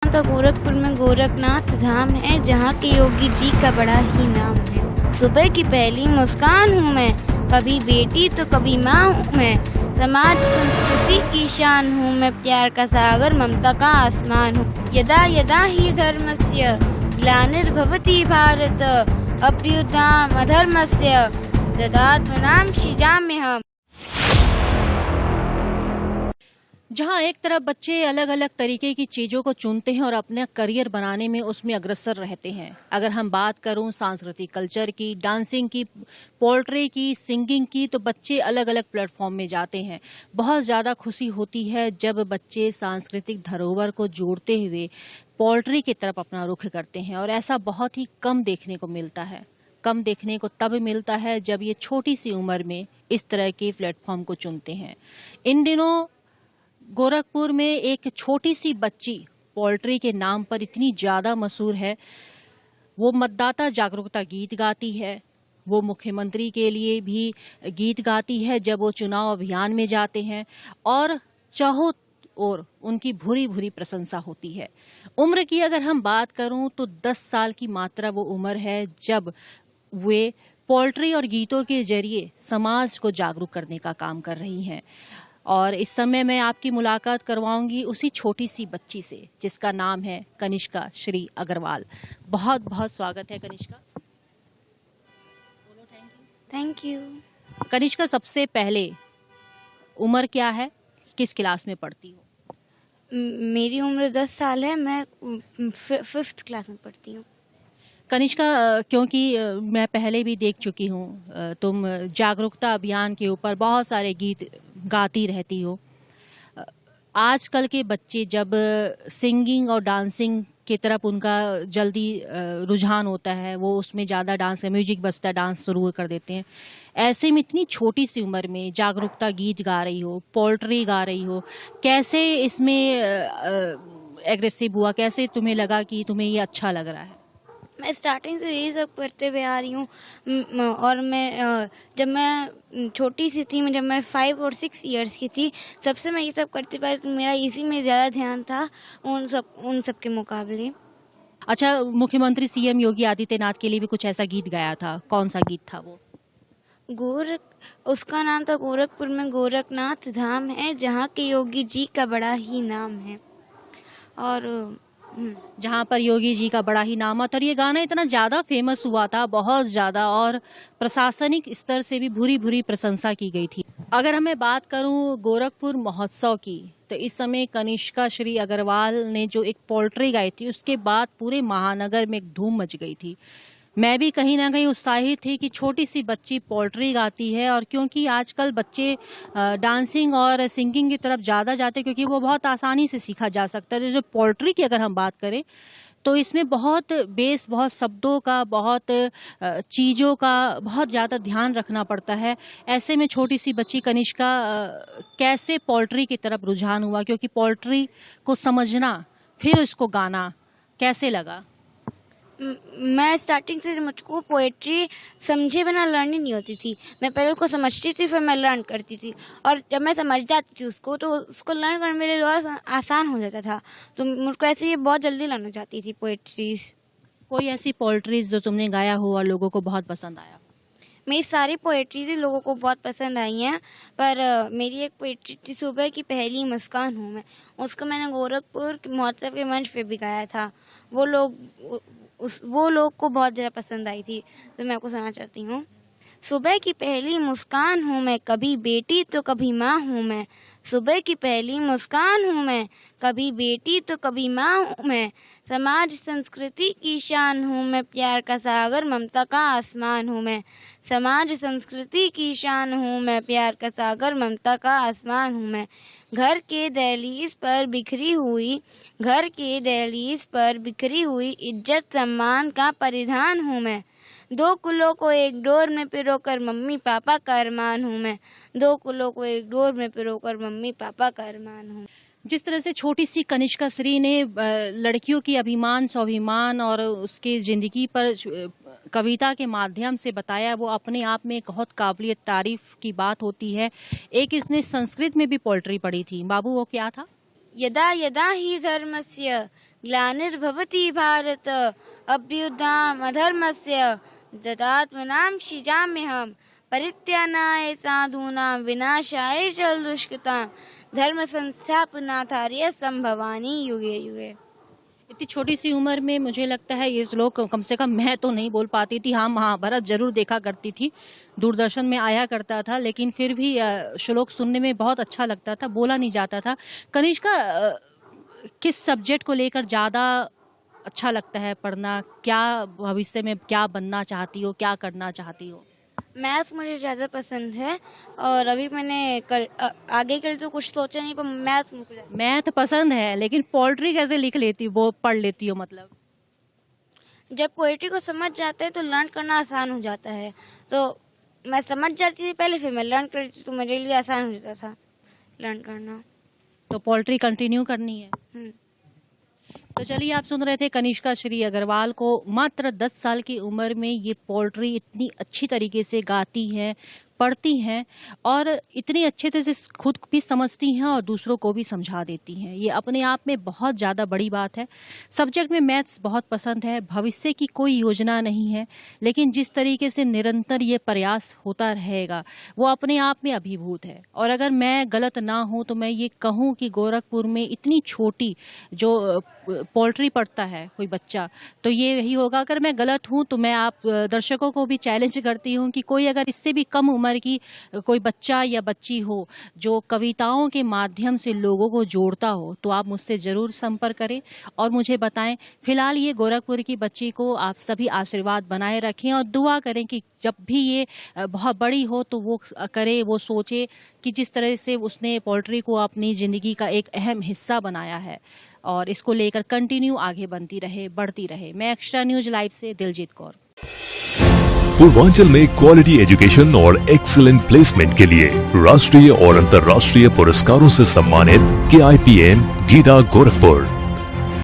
तो गोरखपुर में गोरखनाथ धाम है, जहाँ के योगी जी का बड़ा ही नाम है। सुबह की पहली मुस्कान हूँ मैं, कभी बेटी तो कभी माँ हूँ मैं। समाज संस्कृति की शान हूँ मैं, प्यार का सागर ममता का आसमान हूँ। यदा यदा ही धर्मस्य ग्लानिर्भवति भारत, अभ्युत्थानम् अधर्मस्य तदात्मनां सृजाम्यहम्। जहाँ एक तरफ बच्चे अलग अलग तरीके की चीज़ों को चुनते हैं और अपना करियर बनाने में उसमें अग्रसर रहते हैं। अगर हम बात करूँ सांस्कृतिक कल्चर की, डांसिंग की, पोल्ट्री की, सिंगिंग की, तो बच्चे अलग अलग प्लेटफॉर्म में जाते हैं। बहुत ज़्यादा खुशी होती है जब बच्चे सांस्कृतिक धरोहर को जोड़ते हुए पोल्ट्री की तरफ अपना रुख करते हैं, और ऐसा बहुत ही कम देखने को मिलता है। कम देखने को तब मिलता है जब ये छोटी सी उम्र में इस तरह के प्लेटफॉर्म को चुनते हैं। इन दिनों गोरखपुर में एक छोटी सी बच्ची पोल्ट्री के नाम पर इतनी ज़्यादा मशहूर है। वो मतदाता जागरूकता गीत गाती है, वो मुख्यमंत्री के लिए भी गीत गाती है जब वो चुनाव अभियान में जाते हैं, और चारों ओर उनकी भूरी भूरी प्रशंसा होती है। उम्र की अगर हम बात करूं तो 10 साल की मात्रा वो उम्र है जब वे पोल्ट्री और गीतों के जरिए समाज को जागरूक करने का काम कर रही हैं। और इस समय मैं आपकी मुलाकात करवाऊंगी उसी छोटी सी बच्ची से जिसका नाम है कनिष्का श्री अग्रवाल। बहुत बहुत स्वागत है कनिष्का। Thank you. कनिष्का, सबसे पहले उम्र क्या है, किस क्लास में पढ़ती हो? मेरी उम्र 10 साल है, मैं 5th क्लास में पढ़ती हूँ। कनिष्का, क्योंकि मैं पहले भी देख चुकी हूँ तुम जागरूकता अभियान के ऊपर बहुत सारे गीत गाती रहती हो। आजकल के बच्चे जब सिंगिंग और डांसिंग की तरफ उनका जल्दी रुझान होता है, वो उसमें ज़्यादा डांस, म्यूजिक बजता डांस शुरू कर देते हैं। ऐसे में इतनी छोटी सी उम्र में जागरूकता गीत गा रही हो, पोल्ट्री गा रही हो, कैसे इसमें एग्रेसिव हुआ, कैसे तुम्हें लगा कि तुम्हें ये अच्छा लग रहा है? मैं स्टार्टिंग से यही सब करते हुए आ रही हूँ। और मैं जब मैं छोटी सी थी, जब मैं 5 और 6 इयर्स की थी, तब से मैं ये सब करती पाई। तो मेरा इसी में ज़्यादा ध्यान था उन सब के मुकाबले। अच्छा, मुख्यमंत्री सीएम योगी आदित्यनाथ के लिए भी कुछ ऐसा गीत गाया था, कौन सा गीत था वो? उसका नाम था गोरखपुर में गोरखनाथ धाम है, जहाँ के योगी जी का बड़ा ही नाम है। और जहाँ पर योगी जी का बड़ा ही नाम था, और ये गाना इतना ज़्यादा फेमस हुआ था, बहुत ज़्यादा, और प्रशासनिक स्तर से भी भूरी भूरी प्रशंसा की गई थी। अगर हमें बात करूँ गोरखपुर महोत्सव की, तो इस समय कनिष्का श्री अग्रवाल ने जो एक पोल्ट्री गाई थी, उसके बाद पूरे महानगर में एक धूम मच गई थी। मैं भी कहीं ना कहीं उत्साहित थी कि छोटी सी बच्ची पोल्ट्री गाती है, और क्योंकि आजकल बच्चे डांसिंग और सिंगिंग की तरफ ज़्यादा जाते हैं, क्योंकि वो बहुत आसानी से सीखा जा सकता है। जो पोल्ट्री की अगर हम बात करें तो इसमें बहुत बेस, बहुत शब्दों का, बहुत चीज़ों का बहुत ज़्यादा ध्यान रखना पड़ता है। ऐसे में छोटी सी बच्ची कनिष्का कैसे पोल्ट्री की तरफ रुझान हुआ, क्योंकि पोल्ट्री को समझना फिर उसको गाना कैसे लगा? मैं स्टार्टिंग से मुझको पोएट्री समझे बिना लर्न ही नहीं होती थी। मैं पहले उसको समझती थी, फिर मैं लर्न करती थी, और जब मैं समझ जाती थी उसको, तो उसको लर्न करने में लिए और आसान हो जाता था। तो मुझको ऐसे ही बहुत जल्दी लर्न हो जाती थी पोएट्रीज। कोई ऐसी पोएट्रीज जो तुमने गाया हो और लोगों को बहुत पसंद आया? मेरी सारी पोएट्रीज लोगों को बहुत पसंद आई हैं, पर मेरी एक पोएट्री थी सुबह की पहली मुस्कान हूँ मैं, उसको मैंने गोरखपुर महोत्सव के मंच पे भी गाया था। वो लोग को बहुत ज़्यादा पसंद आई थी, तो मैं आपको सुनाना चाहती हूँ। सुबह की पहली मुस्कान हूँ मैं, कभी बेटी तो कभी माँ हूँ मैं। सुबह की पहली मुस्कान हूँ मैं, कभी बेटी तो कभी माँ हूँ मैं। समाज संस्कृति की शान हूँ मैं, प्यार का सागर ममता का आसमान हूँ मैं। समाज संस्कृति की शान हूँ मैं, प्यार का सागर ममता का आसमान हूँ मैं। घर के दहलीज पर बिखरी हुई इज्जत सम्मान का परिधान हूँ मैं। 2 कुलों को एक डोर में पिरोकर मम्मी पापा का अरमान हूँ मैं। 2 कुलों को एक डोर में पिरोकर मम्मी पापा का अरमान हूँ। जिस तरह से छोटी सी कनिष्का श्री ने लड़कियों की अभिमान, स्वाभिमान और उसकी ज़िंदगी पर कविता के माध्यम से बताया, वो अपने आप में बहुत काबिलियत तारीफ की बात होती है। एक इसने संस्कृत में भी पोल्ट्री पढ़ी थी, बाबू वो क्या था? यदा यदा हि धर्मस्य ग्लानिर्भवति भारत अभ्युत्थानम् अधर्मस्य तदात्मनां सृजाम्यहम् परित्यागाय साधूनां विनाशाय च दुष्कृतां धर्म संस्थापनार्थाय संभवामि युगे युगे। इतनी छोटी सी उम्र में मुझे लगता है ये श्लोक, कम से कम मैं तो नहीं बोल पाती थी। हाँ, महाभारत जरूर देखा करती थी, दूरदर्शन में आया करता था, लेकिन फिर भी श्लोक सुनने में बहुत अच्छा लगता था, बोला नहीं जाता था। कनिष्का, किस सब्जेक्ट को लेकर ज़्यादा अच्छा लगता है पढ़ना? क्या भविष्य में क्या बनना चाहती हो, क्या करना चाहती हो? मैथ्स मुझे ज़्यादा पसंद है और अभी मैंने आगे के लिए तो कुछ सोचा नहीं, पर मैथ्स मुझे मैथ पसंद है, लेकिन पोल्ट्री कैसे लिख लेती हो, वो पढ़ लेती हो? मतलब जब पोएट्री को समझ जाते हैं तो लर्न करना आसान हो जाता है। तो मैं समझ जाती थी पहले, फिर मैं लर्न करती तो मेरे लिए आसान हो जाता था लर्न करना। तो पोल्ट्री कंटिन्यू करनी है। तो चलिए, आप सुन रहे थे कनिष्का श्री अग्रवाल को। मात्र 10 साल की उम्र में ये पोल्ट्री इतनी अच्छी तरीके से गाती हैं, पढ़ती हैं और इतनी अच्छे तरह से खुद भी समझती हैं और दूसरों को भी समझा देती हैं। ये अपने आप में बहुत ज़्यादा बड़ी बात है। सब्जेक्ट में मैथ्स बहुत पसंद है, भविष्य की कोई योजना नहीं है, लेकिन जिस तरीके से निरंतर ये प्रयास होता रहेगा वो अपने आप में अभिभूत है। और अगर मैं गलत ना हूँ तो मैं ये कहूँ कि गोरखपुर में इतनी छोटी जो पोल्ट्री पढ़ता है कोई बच्चा, तो ये यही होगा। अगर मैं गलत हूँ तो मैं आप दर्शकों को भी चैलेंज करती हूँ कि कोई अगर इससे भी कम उम्र की कोई बच्चा या बच्ची हो जो कविताओं के माध्यम से लोगों को जोड़ता हो, तो आप मुझसे जरूर संपर्क करें और मुझे बताएं। फिलहाल ये गोरखपुर की बच्ची को आप सभी आशीर्वाद बनाए रखें और दुआ करें कि जब भी ये बहुत बड़ी हो तो वो करे, वो सोचे कि जिस तरह से उसने पोल्ट्री को अपनी जिंदगी का एक अहम हिस्सा बनाया है और इसको लेकर कंटिन्यू आगे बनती रहे, बढ़ती रहे। मैं एक्स्ट्रा न्यूज लाइव से दिलजीत कौर। पूर्वांचल में क्वालिटी एजुकेशन और एक्सीलेंट प्लेसमेंट के लिए राष्ट्रीय और अंतर्राष्ट्रीय पुरस्कारों से सम्मानित KIPM गीडा गोरखपुर।